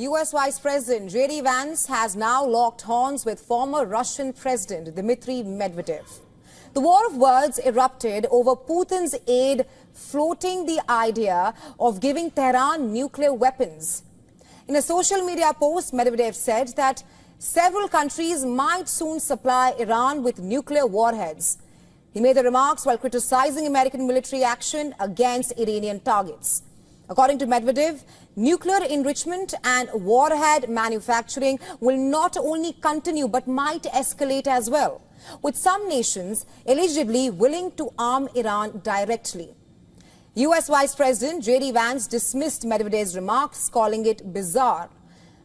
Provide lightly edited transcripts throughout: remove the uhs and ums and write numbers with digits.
U.S. Vice President J.D. Vance has now locked horns with former Russian President Dmitry Medvedev. The war of words erupted over Putin's aide floating the idea of giving Tehran nuclear weapons. In a social media post, Medvedev said that several countries might soon supply Iran with nuclear warheads. He made the remarks while criticizing American military action against Iranian targets. According to Medvedev, nuclear enrichment and warhead manufacturing will not only continue but might escalate as well, with some nations allegedly willing to arm Iran directly. U.S. Vice President J.D. Vance dismissed Medvedev's remarks, calling it bizarre.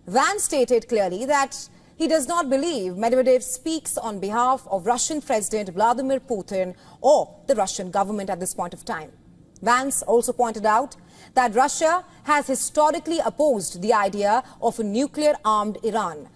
Vance stated clearly that he does not believe Medvedev speaks on behalf of Russian President Vladimir Putin or the Russian government at this point of time. Vance also pointed out that Russia has historically opposed the idea of a nuclear-armed Iran.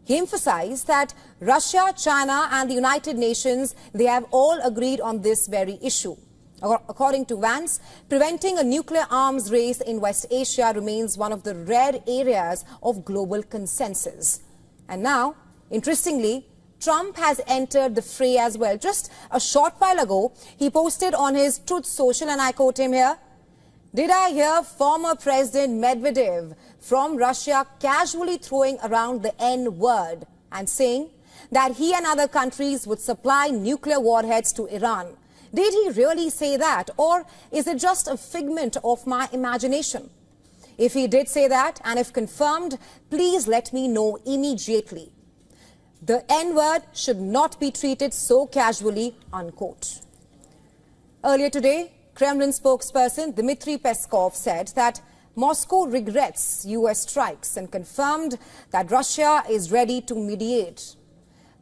He emphasized that Russia, China and the United Nations, they have all agreed on this very issue. According to Vance, preventing a nuclear arms race in West Asia remains one of the rare areas of global consensus. And now, interestingly, Trump has entered the fray as well. Just a short while ago, he posted on his Truth Social, and I quote him here, "Did I hear former President Medvedev from Russia casually throwing around the N-word and saying that he and other countries would supply nuclear warheads to Iran? Did he really say that, or is it just a figment of my imagination? If he did say that, and if confirmed, please let me know immediately. The N-word should not be treated so casually," unquote. Earlier today, Kremlin spokesperson Dmitry Peskov said that Moscow regrets U.S. strikes and confirmed that Russia is ready to mediate.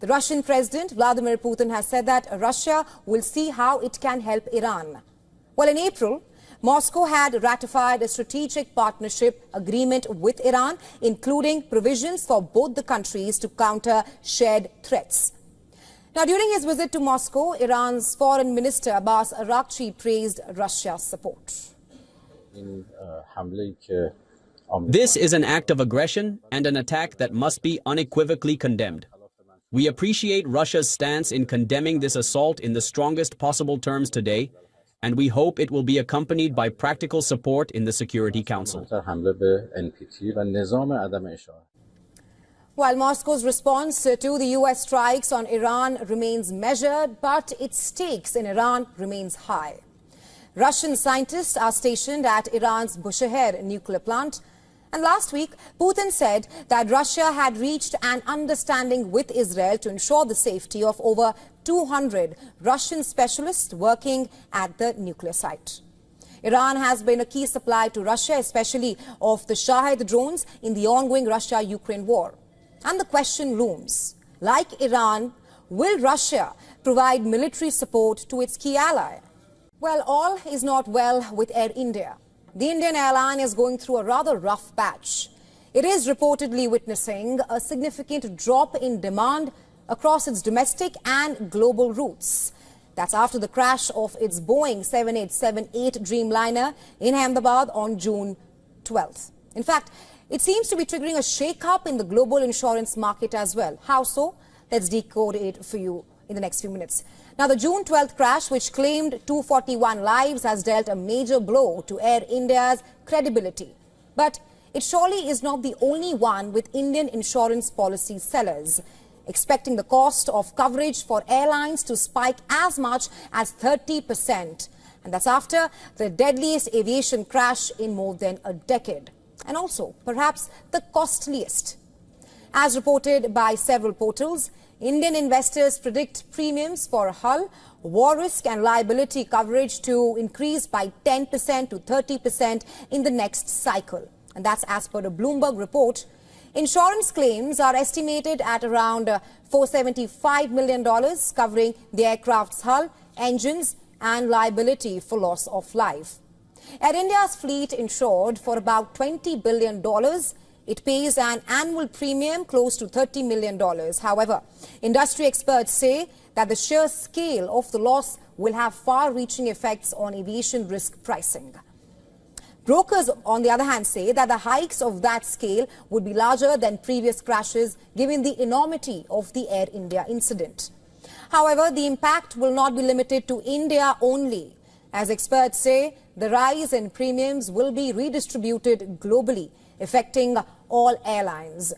The Russian President Vladimir Putin has said that Russia will see how it can help Iran. Well, in April, Moscow had ratified a strategic partnership agreement with Iran, including provisions for both the countries to counter shared threats. Now, during his visit to Moscow, Iran's Foreign Minister Abbas Araghchi praised Russia's support. This is an act of aggression and an attack that must be unequivocally condemned. We appreciate Russia's stance in condemning this assault in the strongest possible terms today, and we hope it will be accompanied by practical support in the Security Council. While Moscow's response to the U.S. strikes on Iran remains measured, but its stakes in Iran remains high. Russian scientists are stationed at Iran's Bushehr nuclear plant. And last week, Putin said that Russia had reached an understanding with Israel to ensure the safety of over 200 Russian specialists working at the nuclear site. Iran has been a key supplier to Russia, especially of the Shahed drones in the ongoing Russia-Ukraine war. And the question looms, like Iran, will Russia provide military support to its key ally? Well, all is not well with Air India. The Indian airline is going through a rather rough patch. It is reportedly witnessing a significant drop in demand across its domestic and global routes. That's after the crash of its Boeing 7878 Dreamliner in Ahmedabad on June 12th. In fact, it seems to be triggering a shake-up in the global insurance market as well. How so? Let's decode it for you in the next few minutes. Now, the June 12th crash, which claimed 241 lives, has dealt a major blow to Air India's credibility. But it surely is not the only one, with Indian insurance policy sellers expecting the cost of coverage for airlines to spike as much as 30%. And that's after the deadliest aviation crash in more than a decade. And also, perhaps the costliest. As reported by several portals, Indian investors predict premiums for hull, war risk and liability coverage to increase by 10% to 30% in the next cycle. And that's as per a Bloomberg report. Insurance claims are estimated at around $475 million, covering the aircraft's hull, engines and liability for loss of life. Air India's fleet insured for about $20 billion. It pays an annual premium close to $30 million. However, industry experts say that the sheer scale of the loss will have far-reaching effects on aviation risk pricing. Brokers, on the other hand, say that the hikes of that scale would be larger than previous crashes, given the enormity of the Air India incident. However, the impact will not be limited to India only. As experts say, the rise in premiums will be redistributed globally, affecting all airlines.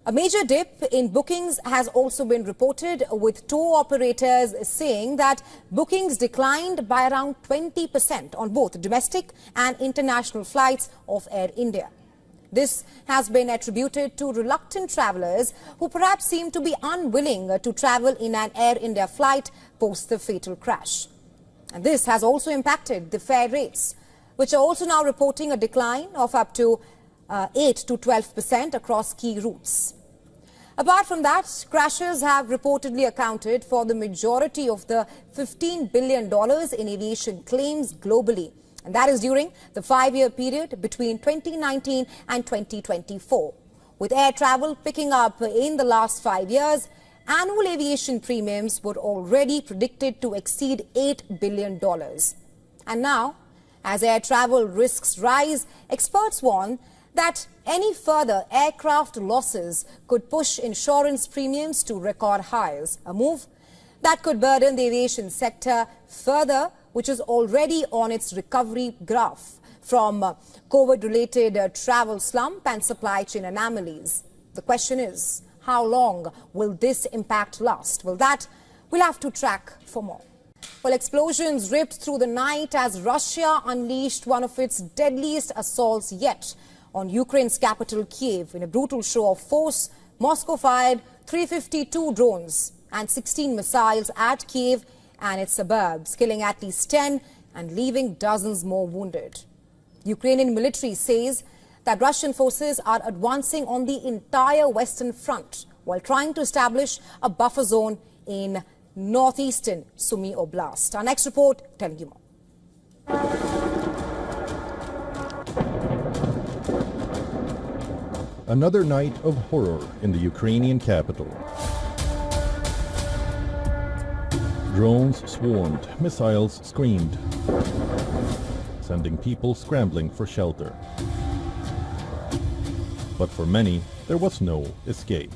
A major dip in bookings has also been reported, with tour operators saying that bookings declined by around 20% on both domestic and international flights of Air India. This has been attributed to reluctant travellers who perhaps seem to be unwilling to travel in an Air India flight post the fatal crash. And this has also impacted the fare rates, which are also now reporting a decline of up to 8 to 12% across key routes. Apart from that, crashes have reportedly accounted for the majority of the $15 billion in aviation claims globally. And that is during the 5-year period between 2019 and 2024. With air travel picking up in the last 5 years, annual aviation premiums were already predicted to exceed $8 billion. And now, as air travel risks rise, experts warn that any further aircraft losses could push insurance premiums to record highs, a move that could burden the aviation sector further, which is already on its recovery graph from COVID-related travel slump and supply chain anomalies. The question is, how long will this impact last? Well, that we'll have to track for more. Well, explosions ripped through the night as Russia unleashed one of its deadliest assaults yet on Ukraine's capital, Kiev. In a brutal show of force, Moscow fired 352 drones and 16 missiles at Kiev and its suburbs, killing at least 10 and leaving dozens more wounded. Ukrainian military says that Russian forces are advancing on the entire western front while trying to establish a buffer zone in northeastern Sumy Oblast. Our next report telling you more. Another night of horror in the Ukrainian capital. Drones swarmed, missiles screamed, sending people scrambling for shelter. But for many, there was no escape.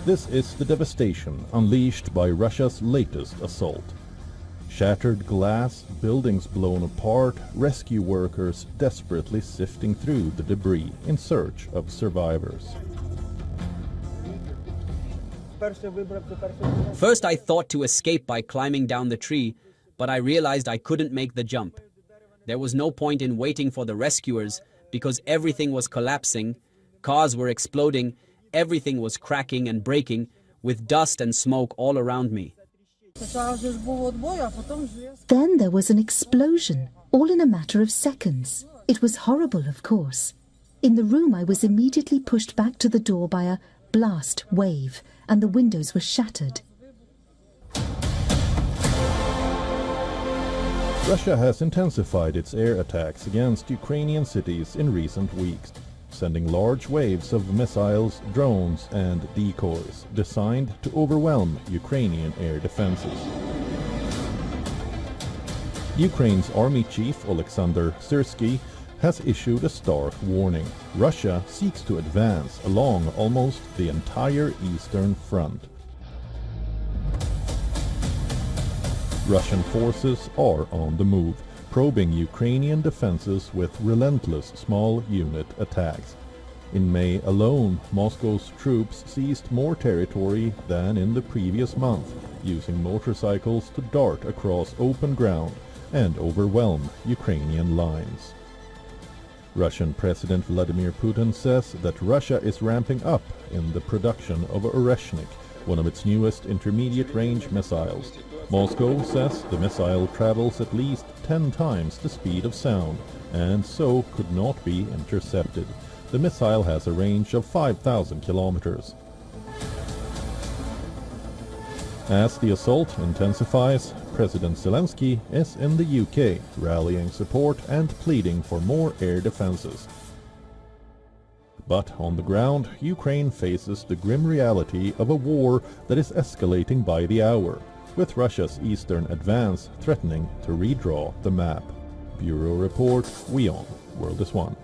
This is the devastation unleashed by Russia's latest assault. Shattered glass, buildings blown apart, rescue workers desperately sifting through the debris in search of survivors. First, I thought to escape by climbing down the tree, but I realized I couldn't make the jump. There was no point in waiting for the rescuers because everything was collapsing, cars were exploding, everything was cracking and breaking, with dust and smoke all around me. Then there was an explosion, all in a matter of seconds. It was horrible, of course. In the room, I was immediately pushed back to the door by a blast wave, and the windows were shattered. Russia has intensified its air attacks against Ukrainian cities in recent weeks, sending large waves of missiles, drones and decoys designed to overwhelm Ukrainian air defenses. Ukraine's army chief Oleksandr Syrsky has issued a stark warning. Russia seeks to advance along almost the entire eastern front. Russian forces are on the move, probing Ukrainian defenses with relentless small unit attacks. In May alone, Moscow's troops seized more territory than in the previous month, using motorcycles to dart across open ground and overwhelm Ukrainian lines. Russian President Vladimir Putin says that Russia is ramping up in the production of Oreshnik, one of its newest intermediate-range missiles. Moscow says the missile travels at least 10 times the speed of sound, and so could not be intercepted. The missile has a range of 5,000 kilometers. As the assault intensifies, President Zelensky is in the UK, rallying support and pleading for more air defenses. But on the ground, Ukraine faces the grim reality of a war that is escalating by the hour. with Russia's eastern advance threatening to redraw the map. Bureau Report, WION, World is One.